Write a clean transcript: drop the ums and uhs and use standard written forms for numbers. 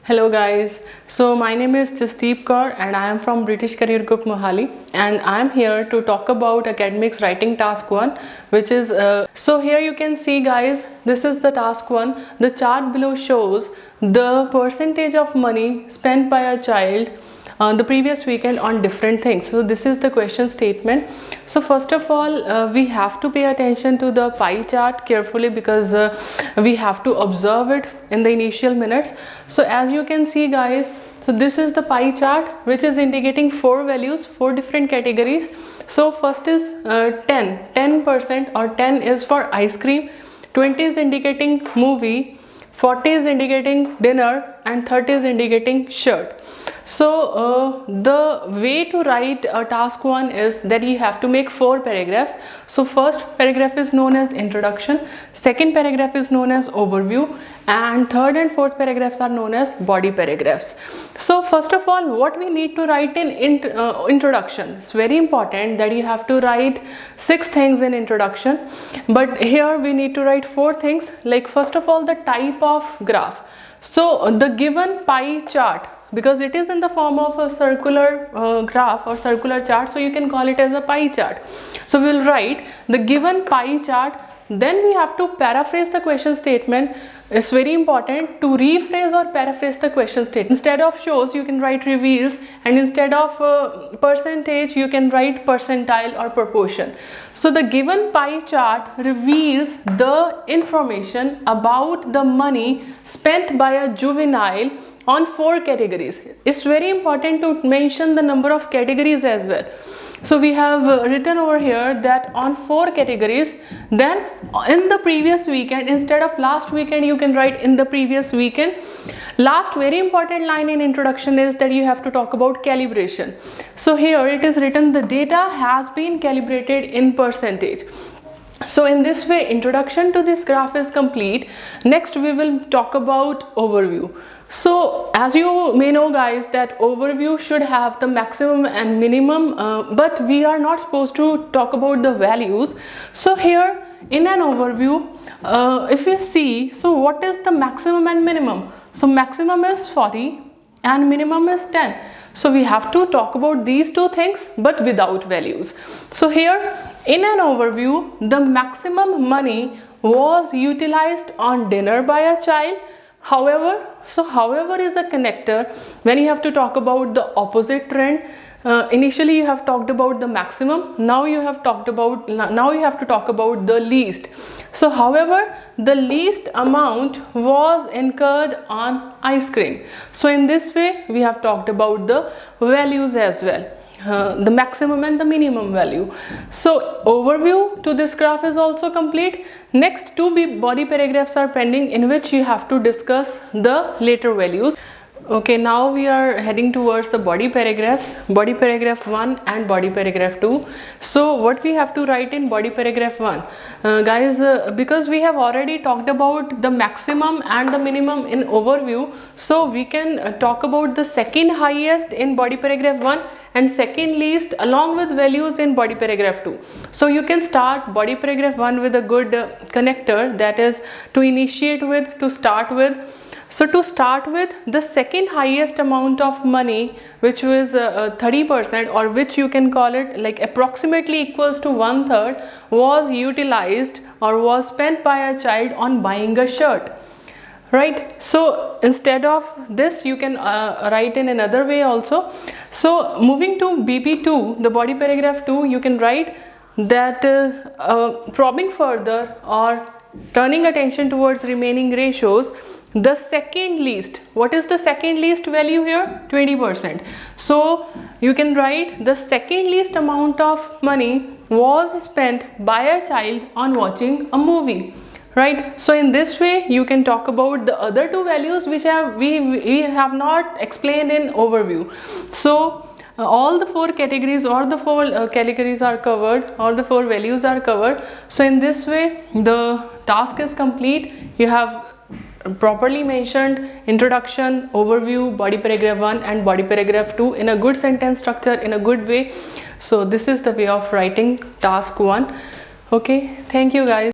Hello guys, so my name is Jasdeep Kaur and I am from British Career Group Mohali, and I am here to talk about academics writing task 1, which is so here you can see guys, this is the task 1. The chart below shows the percentage of money spent by a child the previous weekend on different things. So this is the question statement. So first of all, we have to pay attention to the pie chart carefully because we have to observe it in the initial minutes. So as you can see guys, so this is the pie chart which is indicating 4 values, 4 different categories. So first is 10% or 10 is for ice cream, 20 is indicating movie, 40 is indicating dinner, and 30 is indicating shirt. So the way to write a task 1 is that you have to make 4 paragraphs. So first paragraph is known as introduction, second paragraph is known as overview, and third and fourth paragraphs are known as body paragraphs. So first of all, what we need to write in introduction, it's very important that you have to write 6 things in introduction, but here we need to write 4 things. Like first of all, the type of graph. So the given pie chart, because it is in the form of a circular graph or circular chart, so you can call it as a pie chart. So we will write the given pie chart, then we have to paraphrase the question statement. It's very important to rephrase or paraphrase the question statement. Instead of shows, you can write reveals, and instead of percentage, you can write percentile or proportion. So the given pie chart reveals the information about the money spent by a juvenile on 4 categories. It's very important to mention the number of categories as well. So we have written over here that on 4 categories, then in the previous weekend, instead of last weekend, you can write in the previous weekend. Last very important line in introduction is that you have to talk about calibration. So here it is written the data has been calibrated in percentage. So in this way, introduction to this graph is complete. Next we will talk about overview. So as you may know guys, that overview should have the maximum and minimum, but we are not supposed to talk about the values. So here in an overview, if you see, so what is the maximum and minimum? So maximum is 40 and minimum is 10. So we have to talk about these 2 things but without values. So here in an overview, the maximum money was utilized on dinner by a child. However, however is a connector when you have to talk about the opposite trend. Initially you have talked about the maximum, now you have to talk about the least. So however, the least amount was incurred on ice cream. So in this way we have talked about the values as well, the maximum and the minimum value. So overview to this graph is also complete. Next 2 body paragraphs are pending, in which you have to discuss the later values. Okay, now we are heading towards the body paragraphs, body paragraph 1 and body paragraph 2. So what we have to write in body paragraph 1, guys, because we have already talked about the maximum and the minimum in overview, so we can talk about the second highest in body paragraph 1 and second least along with values in body paragraph 2. So you can start body paragraph 1 with a good connector, that is to initiate with, to start with. So to start with, the second highest amount of money, which was 30%, or which you can call it like approximately equals to 1/3, was utilized or was spent by a child on buying a shirt. Right, so instead of this you can write in another way also. So moving to BP2, the body paragraph 2, you can write that probing further or turning attention towards remaining ratios, the second least, what is the second least value here? 20%. So you can write the second least amount of money was spent by a child on watching a movie. Right, so in this way you can talk about the other 2 values which we have not explained in overview. So all the 4 categories or the 4 categories are covered, or the 4 values are covered. So in this way the task is complete. You have properly mentioned introduction, overview, body paragraph 1 and body paragraph 2 in a good sentence structure, in a good way. So this is the way of writing task 1. Okay, thank you guys.